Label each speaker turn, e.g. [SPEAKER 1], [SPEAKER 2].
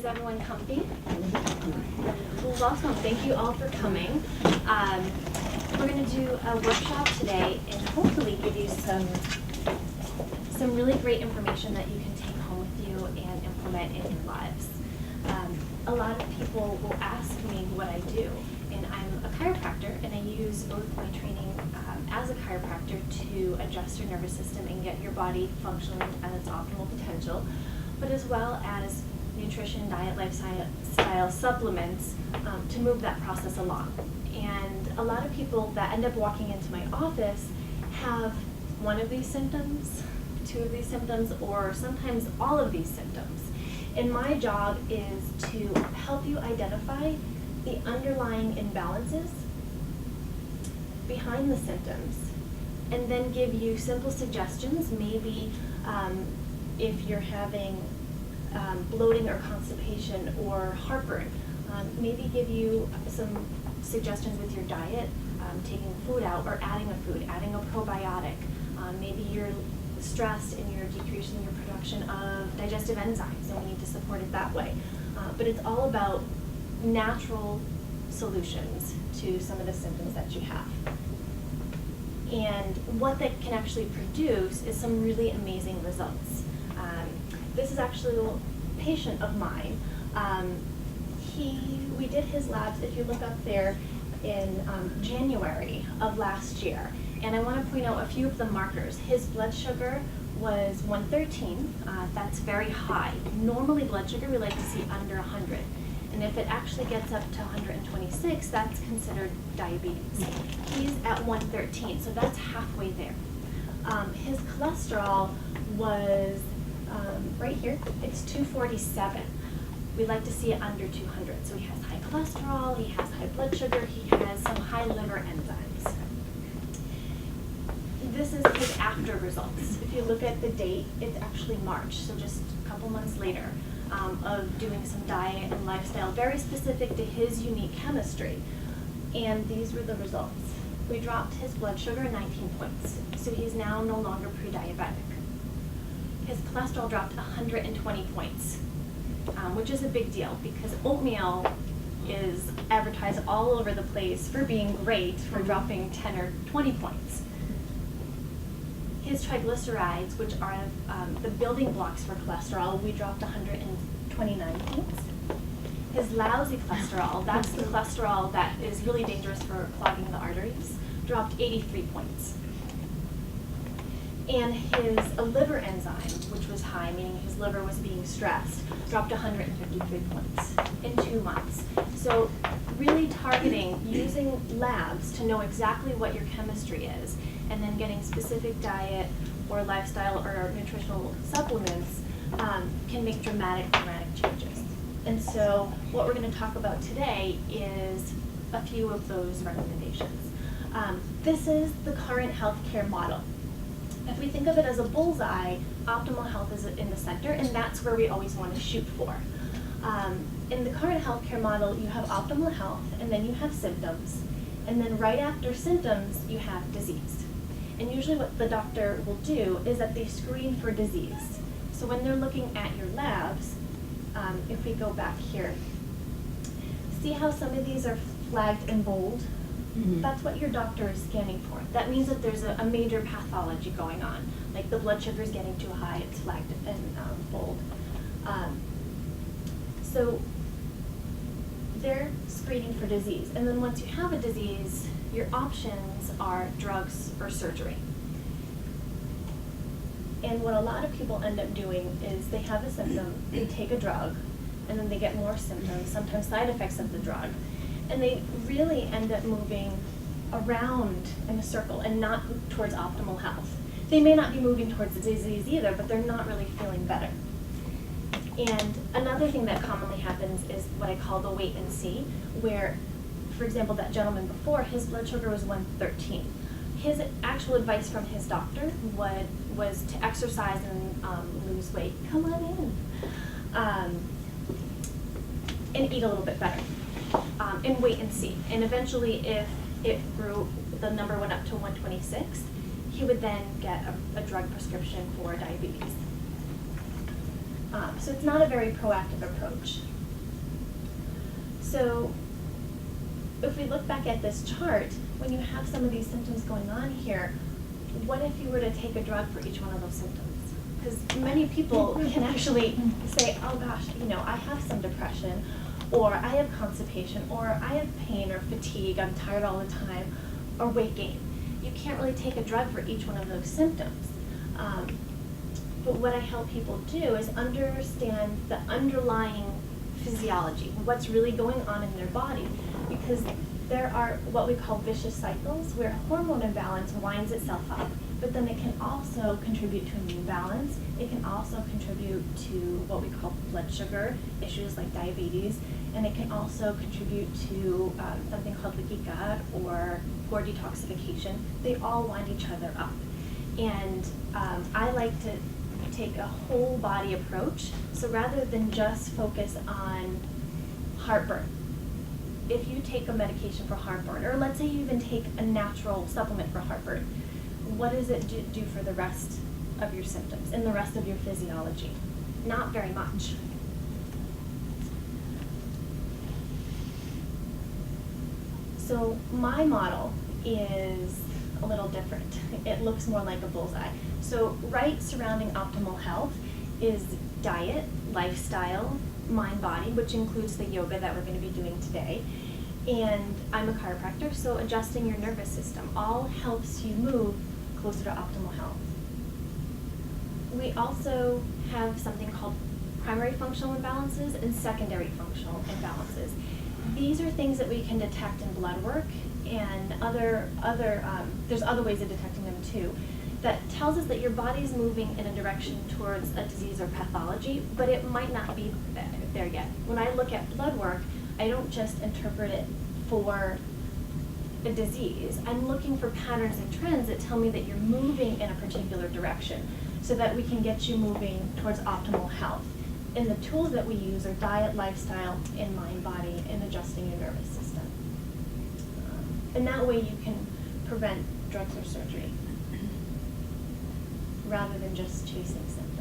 [SPEAKER 1] Is everyone comfy? Well, welcome. Thank you all for coming. We're going to do a workshop today and hopefully give you some really great information that you can take home with you and implement in your lives. A lot of people will ask me what I do, and I'm a chiropractor, and I use both my training as a chiropractor to adjust your nervous system and get your body functioning at its optimal potential, but as well as nutrition, diet, lifestyle supplements to move that process along. And a lot of people that end up walking into my office have one of these symptoms, two of these symptoms, or sometimes all of these symptoms. And my job is to help you identify the underlying imbalances behind the symptoms, and then give you simple suggestions. Maybe if you're having bloating or constipation or heartburn, maybe give you some suggestions with your diet, taking food out or adding a food, adding a probiotic. Maybe you're stressed and you're decreasing your production of digestive enzymes, and we need to support it that way. But it's all about natural solutions to some of the symptoms that you have. And what that can actually produce is some really amazing results. This is actually a patient of mine. We did his labs, if you look up there, in January of last year. And I want to point out a few of the markers. His blood sugar was 113. That's very high. Normally blood sugar we like to see under 100. And if it actually gets up to 126, that's considered diabetes. He's at 113, so that's halfway there. His cholesterol was right here. It's 247. We like to see it under 200. So he has high cholesterol, he has high blood sugar, he has some high liver enzymes. This is his after results. If you look at the date, it's actually March, so just a couple months later, of doing some diet and lifestyle very specific to his unique chemistry. And these were the results. We dropped his blood sugar 19 points, so he's now no longer pre-diabetic. His cholesterol dropped 120 points, which is a big deal because oatmeal is advertised all over the place for being great for dropping 10 or 20 points. His triglycerides, which are the building blocks for cholesterol, we dropped 129 points. His lousy cholesterol, that's the cholesterol that is really dangerous for clogging the arteries, dropped 83 points. And his liver enzyme, which was high, meaning his liver was being stressed, dropped 153 points in 2 months. So really targeting, using labs to know exactly what your chemistry is, and then getting specific diet or lifestyle or nutritional supplements can make dramatic changes. And so what we're going to talk about today is a few of those recommendations. This is the current healthcare model. If we think of it as a bullseye, optimal health is in the center, and that's where we always want to shoot for. In the current healthcare model, you have optimal health, and then you have symptoms, and then right after symptoms, you have disease. And usually what the doctor will do is that they screen for disease. So when they're looking at your labs, if we go back here, see how some of these are flagged in bold? Mm-hmm. That's what your doctor is scanning for. That means that there's a major pathology going on, like the blood sugar is getting too high, it's flagged in bold. So they're screening for disease. And then once you have a disease, your options are drugs or surgery. And what a lot of people end up doing is they have a symptom, they take a drug, and then they get more symptoms, sometimes side effects of the drug. And they really end up moving around in a circle and not towards optimal health. They may not be moving towards the disease either, but they're not really feeling better. And another thing that commonly happens is what I call the wait and see, where, for example, that gentleman before, his blood sugar was 113. His actual advice from his doctor was to exercise and lose weight. Come on in. And eat a little bit better. And wait and see. And eventually, if it grew, the number went up to 126, he would then get a drug prescription for diabetes. So it's not a very proactive approach. So if we look back at this chart, when you have some of these symptoms going on here, what if you were to take a drug for each one of those symptoms? Because many people can actually say, oh gosh, you know, I have some depression, or I have constipation, or I have pain or fatigue, I'm tired all the time, or weight gain. You can't really take a drug for each one of those symptoms. But what I help people do is understand the underlying physiology, what's really going on in their body, because there are what we call vicious cycles where hormone imbalance winds itself up, but then it can also contribute to immune balance. It can also contribute to what we call blood sugar issues like diabetes, and it can also contribute to something called leaky gut or poor detoxification. They all wind each other up. And I like to take a whole body approach. So rather than just focus on heartburn, if you take a medication for heartburn, or let's say you even take a natural supplement for heartburn, what does it do for the rest of your symptoms and the rest of your physiology? Not very much. So my model is a little different. It looks more like a bullseye. So right surrounding optimal health is diet, lifestyle, mind, body, which includes the yoga that we're going to be doing today. And I'm a chiropractor, so adjusting your nervous system all helps you move closer to optimal health. We also have something called primary functional imbalances and secondary functional imbalances. These are things that we can detect in blood work, and there's other ways of detecting them too, that tells us that your body's moving in a direction towards a disease or pathology, but it might not be there yet. When I look at blood work, I don't just interpret it for a disease. I'm looking for patterns and trends that tell me that you're moving in a particular direction so that we can get you moving towards optimal health. And the tools that we use are diet, lifestyle, and mind, body, and adjusting your nervous system. And that way you can prevent drugs or surgery rather than just chasing symptoms.